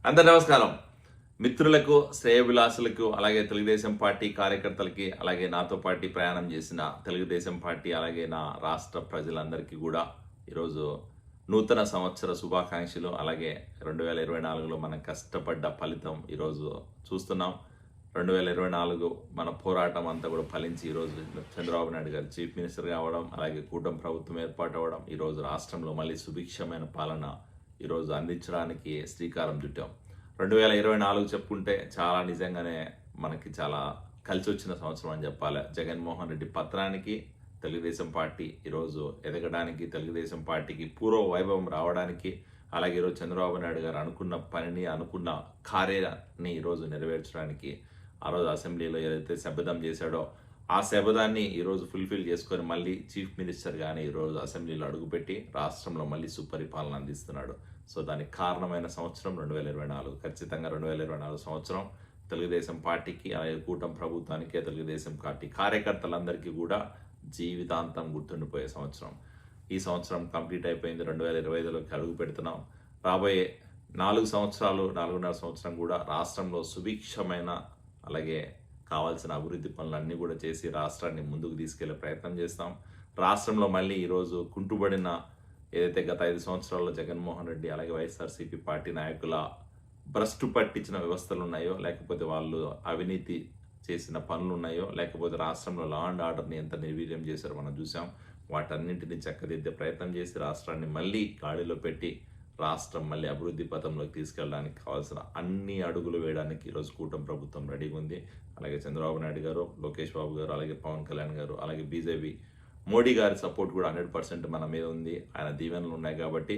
అందరి నమస్కారం. మిత్రులకు, శ్రేయోభిలాషులకు, అలాగే తెలుగుదేశం పార్టీ కార్యకర్తలకి, అలాగే నాతో పాటు ప్రయాణం చేసిన తెలుగుదేశం పార్టీ, అలాగే నా రాష్ట్ర ప్రజలందరికీ కూడా ఈరోజు నూతన సంవత్సర శుభాకాంక్షలు. అలాగే 2024లో మనం కష్టపడ్డ ఫలితం ఈరోజు చూస్తున్నాం. 2024 మన పోరాటం అంతా కూడా ఫలించి ఈరోజు చంద్రబాబు నాయుడు గారు చీఫ్ మినిస్టర్ కావడం, అలాగే కూటమి ప్రభుత్వం ఏర్పాటు అవ్వడం, ఈరోజు రాష్ట్రంలో మళ్ళీ సుభిక్షమైన పాలన ఈరోజు అందించడానికి శ్రీకారం చుట్టాం. 2024 చెప్పుకుంటే చాలా నిజంగానే మనకి చాలా కలిసి వచ్చిన సంవత్సరం అని చెప్పాలి. జగన్మోహన్ రెడ్డి పత్రానికి తెలుగుదేశం పార్టీ ఈరోజు ఎదగడానికి, తెలుగుదేశం పార్టీకి పూర్వ వైభవం రావడానికి, అలాగే ఈరోజు చంద్రబాబు నాయుడు గారు అనుకున్న పనిని, అనుకున్న కార్యాన్ని ఈరోజు నెరవేర్చడానికి ఆ రోజు అసెంబ్లీలో ఏదైతే శపథం చేశాడో ఆ శపథాన్ని ఈరోజు ఫుల్ఫిల్ చేసుకొని మళ్ళీ చీఫ్ మినిస్టర్గానే ఈరోజు అసెంబ్లీలో అడుగుపెట్టి రాష్ట్రంలో మళ్ళీ సుపరిపాలన అందిస్తున్నాడు. సో దానికి కారణమైన సంవత్సరం 2024. ఖచ్చితంగా 2024 సంవత్సరం తెలుగుదేశం పార్టీకి, అలాగే కూటమి ప్రభుత్వానికి, తెలుగుదేశం పార్టీ కార్యకర్తలందరికీ కూడా జీవితాంతం గుర్తుండిపోయే సంవత్సరం. ఈ సంవత్సరం కంప్లీట్ అయిపోయింది. 2025లోకి అడుగు పెడుతున్నాం. రాబోయే 4 సంవత్సరాలు, 4.5 సంవత్సరం కూడా రాష్ట్రంలో సుభిక్షమైన, అలాగే కావాల్సిన అభివృద్ధి పనులన్నీ కూడా చేసి రాష్ట్రాన్ని ముందుకు తీసుకెళ్లే ప్రయత్నం చేస్తాం. రాష్ట్రంలో మళ్ళీ ఈరోజు కుంటుబడిన ఏదైతే గత 5 సంవత్సరాల్లో జగన్మోహన్ రెడ్డి, అలాగే వైఎస్ఆర్సీపీ పార్టీ నాయకుల భ్రష్టు పట్టించిన వ్యవస్థలు ఉన్నాయో, లేకపోతే వాళ్ళు అవినీతి చేసిన పనులు ఉన్నాయో, లేకపోతే రాష్ట్రంలో లా అండ్ ఆర్డర్ని ఎంత నిర్వీర్యం చేశారో మనం చూసాం. వాటన్నింటినీ చక్కదిద్దే ప్రయత్నం చేసి రాష్ట్రాన్ని మళ్ళీ గాడిలో పెట్టి రాష్ట్రం మళ్ళీ అభివృద్ధి పథంలోకి తీసుకెళ్ళడానికి కావాల్సిన అన్ని అడుగులు వేయడానికి ఈరోజు కూటమి ప్రభుత్వం రెడీగా ఉంది. అలాగే చంద్రబాబు నాయుడు గారు, లోకేష్ బాబు గారు, అలాగే పవన్ కళ్యాణ్ గారు, అలాగే బీజేపీ మోడీ గారి సపోర్ట్ కూడా 100% మన మీద ఉంది. ఆయన దీవెనలు ఉన్నాయి కాబట్టి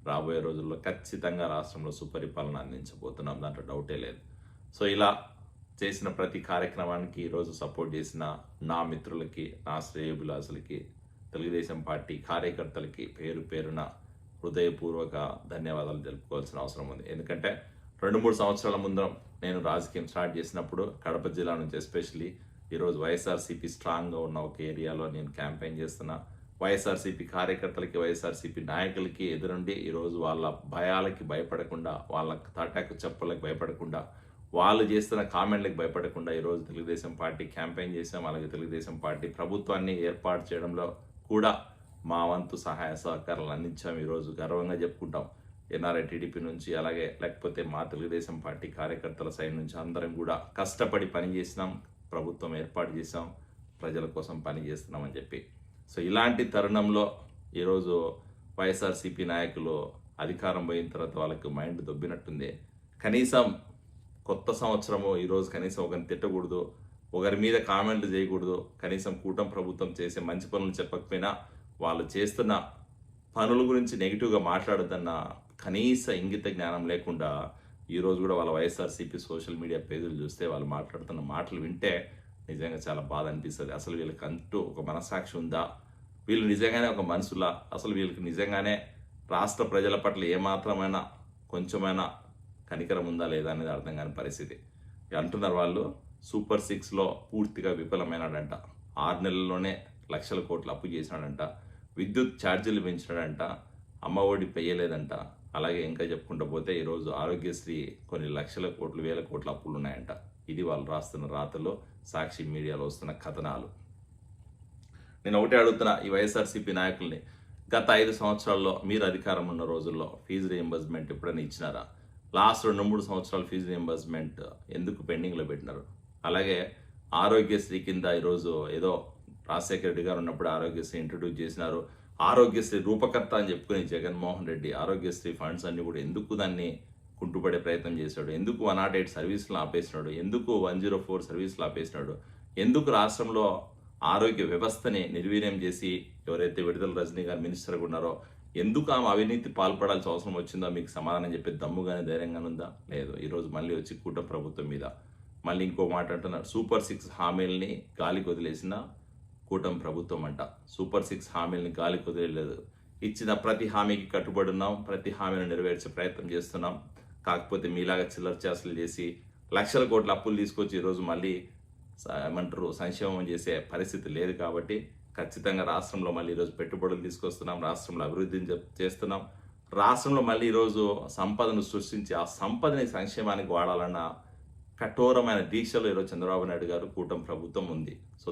రాబోయే రోజుల్లో ఖచ్చితంగా రాష్ట్రంలో సుపరిపాలన అందించబోతున్నాం, దాంట్లో డౌటే లేదు. సో ఇలా చేసిన ప్రతి కార్యక్రమానికి ఈరోజు సపోర్ట్ చేసిన నా మిత్రులకి, నా శ్రేయోభిలాషులకి, తెలుగుదేశం పార్టీ కార్యకర్తలకి పేరు పేరున హృదయపూర్వక ధన్యవాదాలు తెలుపుకోవాల్సిన అవసరం ఉంది. ఎందుకంటే 2-3 సంవత్సరాల ముందరం నేను రాజకీయం స్టార్ట్ చేసినప్పుడు కడప జిల్లా నుంచి ఎస్పెషలీ ఈరోజు వైఎస్ఆర్సీపీ స్ట్రాంగ్గా ఉన్న ఒక ఏరియాలో నేను క్యాంపెయిన్ చేస్తున్నా. వైఎస్ఆర్సీపీ కార్యకర్తలకి, వైఎస్ఆర్సీపీ నాయకులకి ఎదురుండి ఈరోజు వాళ్ళ భయాలకి భయపడకుండా, వాళ్ళ తాటాకు చెప్పులకు భయపడకుండా, వాళ్ళు చేస్తున్న కామెంట్లకు భయపడకుండా ఈరోజు తెలుగుదేశం పార్టీ క్యాంపెయిన్ చేసాం. అలాగే తెలుగుదేశం పార్టీ ప్రభుత్వాన్ని ఏర్పాటు చేయడంలో కూడా మా వంతు సహాయ సహకారాలు అందించాం. ఈరోజు గర్వంగా చెప్పుకుంటాం. ఎన్ఆర్ఐ టీడీపీ నుంచి, అలాగే లేకపోతే మా తెలుగుదేశం పార్టీ కార్యకర్తల సైడ్ నుంచి అందరం కూడా కష్టపడి పనిచేసినాం, ప్రభుత్వం ఏర్పాటు చేసాం, ప్రజల కోసం పని చేస్తున్నామని చెప్పి. సో ఇలాంటి తరుణంలో ఈరోజు వైఎస్ఆర్సీపీ నాయకులు అధికారం పోయిన తర్వాత వాళ్ళకి మైండ్ దొబ్బినట్టుంది. కనీసం కొత్త సంవత్సరము ఈరోజు కనీసం ఒకరిని తిట్టకూడదు, ఒకరి మీద కామెంట్లు చేయకూడదు, కనీసం కూటమి ప్రభుత్వం చేసే మంచి పనులు చెప్పకపోయినా వాళ్ళు చేస్తున్న పనుల గురించి నెగిటివ్గా మాట్లాడద్దన్న కనీస ఇంగిత జ్ఞానం లేకుండా ఈరోజు కూడా వాళ్ళ వైఎస్ఆర్సీపీ సోషల్ మీడియా పేజీలు చూస్తే వాళ్ళు మాట్లాడుతున్న మాటలు వింటే నిజంగా చాలా బాధ అనిపిస్తుంది. అసలు వీళ్ళకి అంటూ ఒక మనసాక్షి ఉందా? వీళ్ళు నిజంగానే ఒక మనుషులా? అసలు వీళ్ళకి నిజంగానే రాష్ట్ర ప్రజల పట్ల ఏమాత్రమైనా కొంచెమైనా కనికరం ఉందా లేదా అనేది అర్థం కాని పరిస్థితి. అంటున్నారు వాళ్ళు సూపర్ 6లో పూర్తిగా విఫలమైనాడంట, 6 నెలల్లోనే లక్షల కోట్లు అప్పు చేసినాడంట, విద్యుత్ ఛార్జీలు పెంచినాడంట, అమ్మఒడి పెయ్యలేదంట, అలాగే ఇంకా చెప్పుకుంటూ పోతే ఈరోజు ఆరోగ్యశ్రీ కొన్ని లక్షల కోట్లు, వేల కోట్ల అప్పులు ఉన్నాయంట. ఇది వాళ్ళు రాస్తున్న రాతలో, సాక్షి మీడియాలో వస్తున్న కథనాలు. నేను ఒకటే అడుగుతున్నా ఈ వైఎస్ఆర్సీపీ నాయకుల్ని, గత 5 సంవత్సరాల్లో మీరు అధికారం ఉన్న రోజుల్లో ఫీజు రీఎంబర్స్మెంట్ ఎప్పుడైనా ఇచ్చినారా? లాస్ట్ 2-3 సంవత్సరాలు ఫీజు రీఎంబర్స్మెంట్ ఎందుకు పెండింగ్లో పెట్టినారు? అలాగే ఆరోగ్యశ్రీ కింద ఈరోజు ఏదో రాజశేఖర రెడ్డి గారు ఉన్నప్పుడు ఆరోగ్యశ్రీ ఇంట్రడ్యూస్ చేసినారు. ఆరోగ్యశ్రీ రూపకర్త అని చెప్పుకుని జగన్మోహన్ రెడ్డి ఆరోగ్యశ్రీ ఫండ్స్ అన్ని కూడా ఎందుకు దాన్ని కుంటుపడే ప్రయత్నం చేశాడు? ఎందుకు 108 సర్వీసులు ఆపేసినాడు? ఎందుకు 104 సర్వీసులు ఆపేసినాడు? ఎందుకు రాష్ట్రంలో ఆరోగ్య వ్యవస్థని నిర్వీర్యం చేసి ఎవరైతే విడుదల రజనీ గారు మినిస్టర్గా ఉన్నారో ఎందుకు ఆమె అవినీతి పాల్పడాల్సిన అవసరం వచ్చిందో మీకు సమాధానం చెప్పే దమ్ముగానే, ధైర్యంగానే ఉందా? లేదు. ఈరోజు మళ్ళీ వచ్చి కూటమి ప్రభుత్వం మీద మళ్ళీ ఇంకో మాట అంటున్నారు. సూపర్ 6 హామీల్ని గాలికి వదిలేసిన కూటమి ప్రభుత్వం అంట. సూపర్ 6 హామీలని గాలికి వదిలేదు. ఇచ్చిన ప్రతి హామీకి కట్టుబడి ఉన్నాం, ప్రతి హామీని నెరవేర్చే ప్రయత్నం చేస్తున్నాం. కాకపోతే మీలాగా చిల్లర చేసలు చేసి లక్షల కోట్ల అప్పులు తీసుకొచ్చి ఈరోజు మళ్ళీ ఏమంటారు సంక్షేమం చేసే పరిస్థితి లేదు. కాబట్టి ఖచ్చితంగా రాష్ట్రంలో మళ్ళీ ఈరోజు పెట్టుబడులు తీసుకొస్తున్నాం, రాష్ట్రంలో అభివృద్ధిని చేస్తున్నాం. రాష్ట్రంలో మళ్ళీ ఈరోజు సంపదను సృష్టించి ఆ సంపదని సంక్షేమానికి వాడాలన్న కఠోరమైన దీక్షలో ఈరోజు చంద్రబాబు నాయుడు గారు కూటమి ప్రభుత్వం ఉంది. సో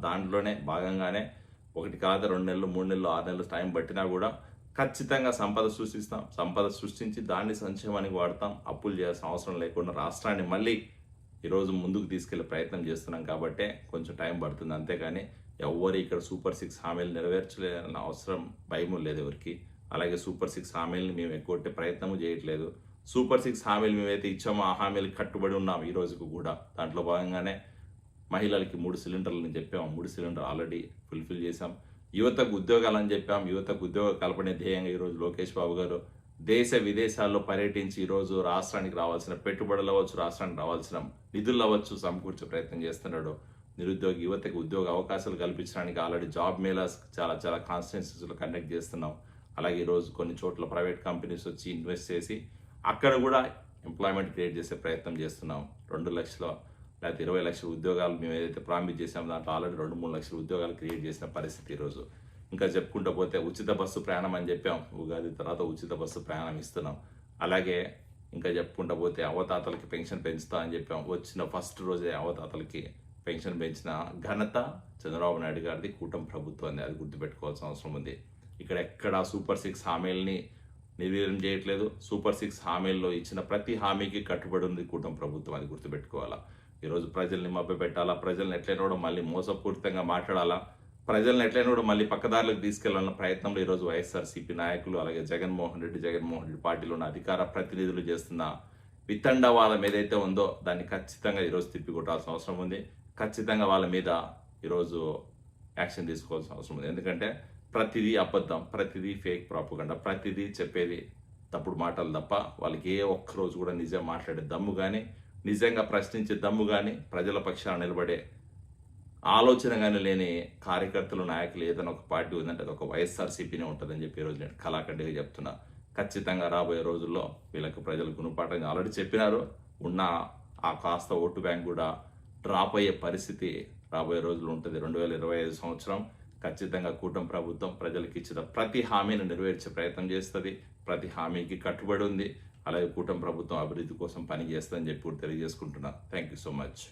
దాంట్లోనే భాగంగానే 1 కాదు 2 నెలలు 3 నెలలు 6 నెలలు టైం పట్టినా కూడా ఖచ్చితంగా సంపద సృష్టిస్తాం. సంపద సృష్టించి దాన్ని సంక్షేమానికి వాడతాం. అప్పులు చేయాల్సిన అవసరం లేకుండా రాష్ట్రాన్ని మళ్ళీ ఈరోజు ముందుకు తీసుకెళ్లే ప్రయత్నం చేస్తున్నాం కాబట్టే కొంచెం టైం పడుతుంది. అంతేగాని ఎవ్వరు ఇక్కడ సూపర్ 6 హామీలు నెరవేర్చలేదన్న అవసరం భయం లేదు ఎవరికి. అలాగే సూపర్ 6 హామీలను మేము ఎగ్గొట్టే ప్రయత్నము చేయట్లేదు. సూపర్ 6 హామీలు మేమైతే ఇచ్చామో ఆ హామీలకు కట్టుబడి ఉన్నాం ఈ రోజుకు కూడా. దాంట్లో భాగంగానే మహిళలకి 3 సిలిండర్లని చెప్పాము. 3 సిలిండర్ ఆల్రెడీ ఫుల్ఫిల్ చేశాం. యువతకు ఉద్యోగాలని చెప్పాం. యువతకు ఉద్యోగ కల్పనే ధ్యేయంగా ఈరోజు లోకేష్ బాబు గారు దేశ విదేశాల్లో పర్యటించి ఈరోజు రాష్ట్రానికి రావాల్సిన పెట్టుబడులు అవ్వచ్చు, రాష్ట్రానికి రావాల్సిన నిధులు అవ్వచ్చు సమకూర్చే ప్రయత్నం చేస్తున్నాడు. నిరుద్యోగ యువతకు ఉద్యోగ అవకాశాలు కల్పించడానికి ఆల్రెడీ జాబ్ మేళాస్ చాలా కాన్స్టిట్యున్సీస్లో కండక్ట్ చేస్తున్నాం. అలాగే ఈరోజు కొన్ని చోట్ల ప్రైవేట్ కంపెనీస్ వచ్చి ఇన్వెస్ట్ చేసి అక్కడ కూడా ఎంప్లాయ్మెంట్ క్రియేట్ చేసే ప్రయత్నం చేస్తున్నాం. 2 లక్షల లేకపోతే 20 లక్షల ఉద్యోగాలు మేము ఏదైతే ప్రామిస్ చేసామో దాంట్లో ఆల్రెడీ 2-3 లక్షల ఉద్యోగాలు క్రియేట్ చేసిన పరిస్థితి ఈరోజు. ఇంకా చెప్పుకుంటూ పోతే ఉచిత బస్సు ప్రయాణం అని చెప్పాం. ఉగాది తర్వాత ఉచిత బస్సు ప్రయాణం ఇస్తున్నాం. అలాగే ఇంకా చెప్పుకుంటూ పోతే అవతాతలకి పెన్షన్ పెంచుతా అని చెప్పాం. వచ్చిన ఫస్ట్ రోజే అవతాతలకి పెన్షన్ పెంచిన ఘనత చంద్రబాబు నాయుడు గారిది, కూటమి ప్రభుత్వం. అది గుర్తుపెట్టుకోవాల్సిన అవసరం ఉంది. ఇక్కడ ఎక్కడ సూపర్ 6 హామీలని నిర్వీర్యం చేయట్లేదు. సూపర్ 6 హామీల్లో ఇచ్చిన ప్రతి హామీకి కట్టుబడి ఉంది కూటమి ప్రభుత్వం. అది గుర్తుపెట్టుకోవాలా. ఈరోజు ప్రజల్ని మభ్యపెట్టాలా, ప్రజల్ని ఎట్లయినా కూడా మళ్ళీ మోసపూరితంగా మాట్లాడాలా, ప్రజల్ని ఎట్లయినా కూడా మళ్ళీ పక్కదారులకు తీసుకెళ్లాలన్న ప్రయత్నంలో ఈరోజు వైఎస్ఆర్సీపీ నాయకులు అలాగే జగన్మోహన్ రెడ్డి పార్టీలో ఉన్న అధికార ప్రతినిధులు చేస్తున్న వితండవాదం ఏదైతే ఉందో దాన్ని ఖచ్చితంగా ఈరోజు తిప్పికొట్టాల్సిన అవసరం ఉంది. ఖచ్చితంగా వాళ్ళ మీద ఈరోజు యాక్షన్ తీసుకోవాల్సిన అవసరం ఉంది. ఎందుకంటే ప్రతిదీ అబద్ధం, ప్రతిదీ ఫేక్ ప్రాపగండా, ప్రతిదీ చెప్పేది తప్పుడు మాటలు తప్ప వాళ్ళకి ఏ ఒక్కరోజు కూడా నిజం మాట్లాడే దమ్ము కానీ, నిజంగా ప్రశ్నించే దమ్ము కానీ, ప్రజల పక్షాన నిలబడే ఆలోచన కానీ లేని కార్యకర్తలు, నాయకులు ఏదైనా ఒక పార్టీ ఉందంటే అది ఒక వైఎస్ఆర్సీపీనే ఉంటుందని చెప్పి ఈరోజు నేను కళాఖండిగా చెప్తున్నా. ఖచ్చితంగా రాబోయే రోజుల్లో వీళ్ళకి ప్రజలు గుణపాఠం ఆల్రెడీ చెప్పినారు. ఉన్న ఆ కాస్త ఓటు బ్యాంక్ కూడా డ్రాప్ అయ్యే పరిస్థితి రాబోయే రోజులు ఉంటుంది. 2025 సంవత్సరం ఖచ్చితంగా కూటమి ప్రభుత్వం ప్రజలకు ఇచ్చిన ప్రతి హామీని నెరవేర్చే ప్రయత్నం చేస్తుంది. ప్రతి హామీకి కట్టుబడి ఉంది. అలాగే కూటమి ప్రభుత్వం అభివృద్ధి కోసం పని చేస్తుందని చెప్పి తెలియజేసుకుంటున్నా. Thank you so much.